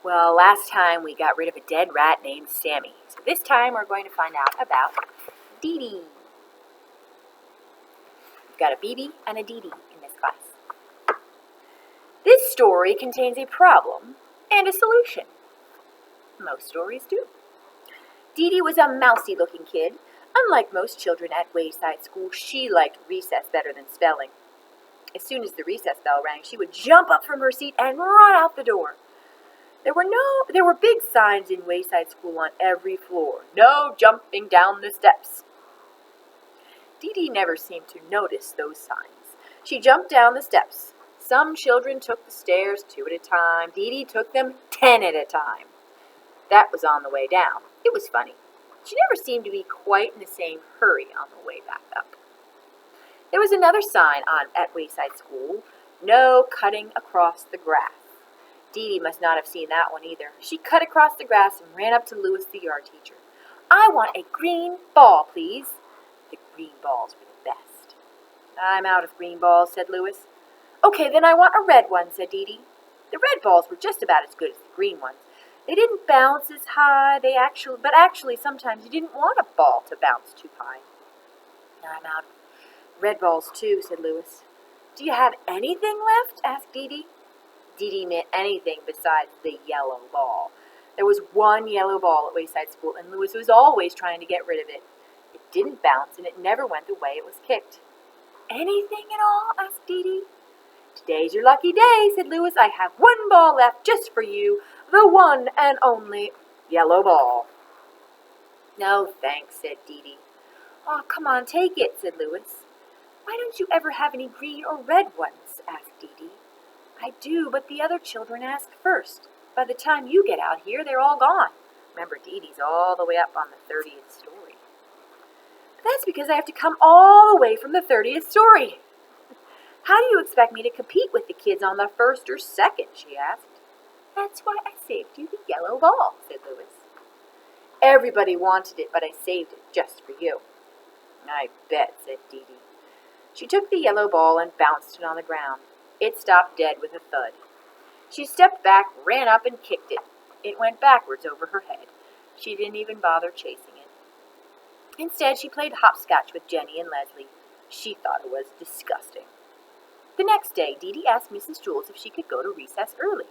Well, last time we got rid of a dead rat named Sammy. So this time we're going to find out about Dee Dee. We've got a BB and a Dee Dee in this class. This story contains a problem and a solution. Most stories do. Dee Dee was a mousy-looking kid. Unlike most children at Wayside School, she liked recess better than spelling. As soon as the recess bell rang, she would jump up from her seat and run out the door. There were big signs in Wayside School on every floor. No jumping down the steps. Dee Dee never seemed to notice those signs. She jumped down the steps. Some children took the stairs 2 at a time. Dee Dee took them 10 at a time. That was on the way down. It was funny. She never seemed to be quite in the same hurry on the way back up. There was another sign at Wayside School, no cutting across the grass. Dee Dee must not have seen that one either. She cut across the grass and ran up to Louis, the yard teacher. "I want a green ball, please." The green balls were the best. "I'm out of green balls," said Louis. "Okay, then I want a red one," said Dee Dee. The red balls were just about as good as the green ones. They didn't bounce as high, but actually sometimes you didn't want a ball to bounce too high. "I'm out of red balls too," said Louis. "Do you have anything left?" asked Dee Dee. Dee Dee meant anything besides the yellow ball. There was one yellow ball at Wayside School, and Louis was always trying to get rid of it. It didn't bounce, and it never went the way it was kicked. "Anything at all?" asked Dee Dee. "Today's your lucky day," said Louis. "I have one ball left just for you, the one and only yellow ball." "No, thanks," said Dee Dee. "Oh, come on, take it," said Louis. "Why don't you ever have any green or red ones?" asked Dee Dee. "I do, but the other children ask first. By the time you get out here, they're all gone." Remember, Dee Dee's all the way up on the 30th story. "That's because I have to come all the way from the 30th story." "How do you expect me to compete with the kids on the first or second?" she asked. "That's why I saved you the yellow ball," said Louis. "Everybody wanted it, but I saved it just for you." "I bet," said Dee Dee. She took the yellow ball and bounced it on the ground. It stopped dead with a thud. She stepped back, ran up, and kicked it. It went backwards over her head. She didn't even bother chasing it. Instead, she played hopscotch with Jenny and Leslie. She thought it was disgusting. The next day, Dee Dee asked Mrs. Jules if she could go to recess early.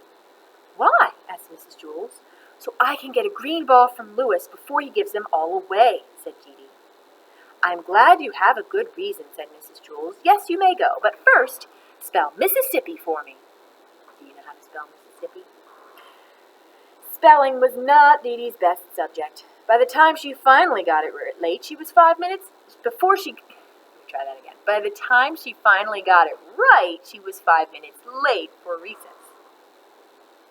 "Why?" asked Mrs. Jules. "So I can get a green ball from Louis before he gives them all away," said Dee Dee. "I'm glad you have a good reason," said Mrs. Jules. "Yes, you may go, but first, spell Mississippi for me." Do you know how to spell Mississippi? Spelling was not Dee Dee's best subject. By the time she finally got it late, she was 5 minutes before she... Let me try that again. By the time she finally got it right, she was 5 minutes late for recess.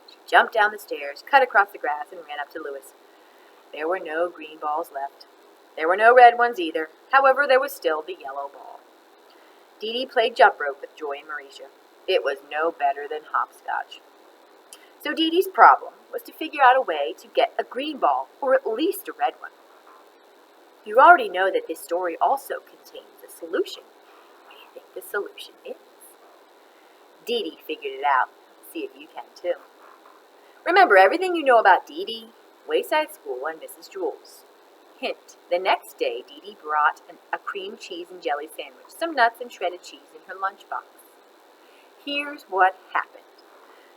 She jumped down the stairs, cut across the grass, and ran up to Louis. There were no green balls left. There were no red ones either. However, there was still the yellow ball. Dee Dee played jump rope with Joy and Mauricia. It was no better than hopscotch. So Dee Dee's problem was to figure out a way to get a green ball, or at least a red one. You already know that this story also contains a solution. What do you think the solution is? Dee Dee figured it out. See if you can too. Remember everything you know about Dee Dee, Wayside School, and Mrs. Jules. Hint, the next day Dee Dee brought a cream cheese and jelly sandwich, some nuts and shredded cheese in her lunchbox. Here's what happened.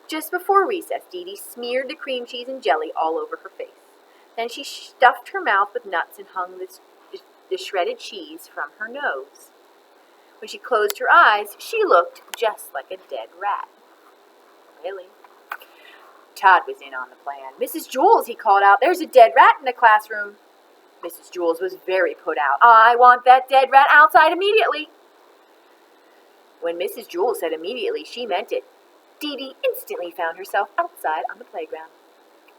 Just before recess, Dee Dee smeared the cream cheese and jelly all over her face. Then she stuffed her mouth with nuts and hung the shredded cheese from her nose. When she closed her eyes, she looked just like a dead rat. Really? Todd was in on the plan. "Mrs. Jules," he called out, "there's a dead rat in the classroom." Mrs. Jules was very put out. "I want that dead rat outside immediately." When Mrs. Jules said immediately, she meant it. Dee Dee instantly found herself outside on the playground.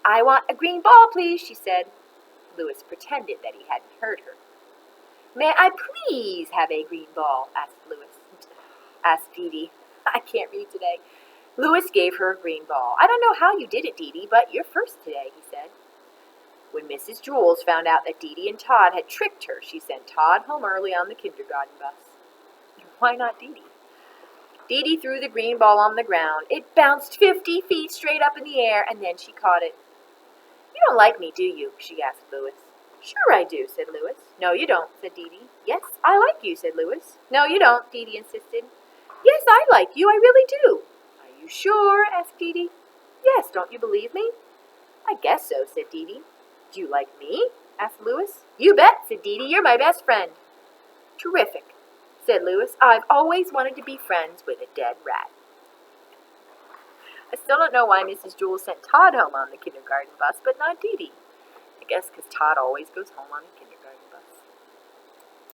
"I want a green ball, please," she said. Louis pretended that he hadn't heard her. "May I please have a green ball?" asked Dee Dee. "I can't read today." Louis gave her a green ball. "I don't know how you did it, Dee Dee, but you're first today," he said. When Mrs. Jules found out that Dee Dee and Todd had tricked her, she sent Todd home early on the kindergarten bus. Why not Dee Dee? Dee Dee threw the green ball on the ground. It bounced 50 feet straight up in the air, and then she caught it. You don't like me, do you? She asked Louis. Sure I do, said Louis. No, you don't, said Dee Dee. Yes, I like you, said Louis. No, you don't, Dee Dee insisted. Yes, I like you, I really do. Are you sure? Asked Dee Dee. Yes, don't you believe me? I guess so, said Dee Dee. Do you like me? Asked Louis. You bet, said Dee Dee. You're my best friend. Terrific, said Louis. I've always wanted to be friends with a dead rat. I still don't know why Mrs. Jewell sent Todd home on the kindergarten bus, but not Dee Dee. I guess because Todd always goes home on the kindergarten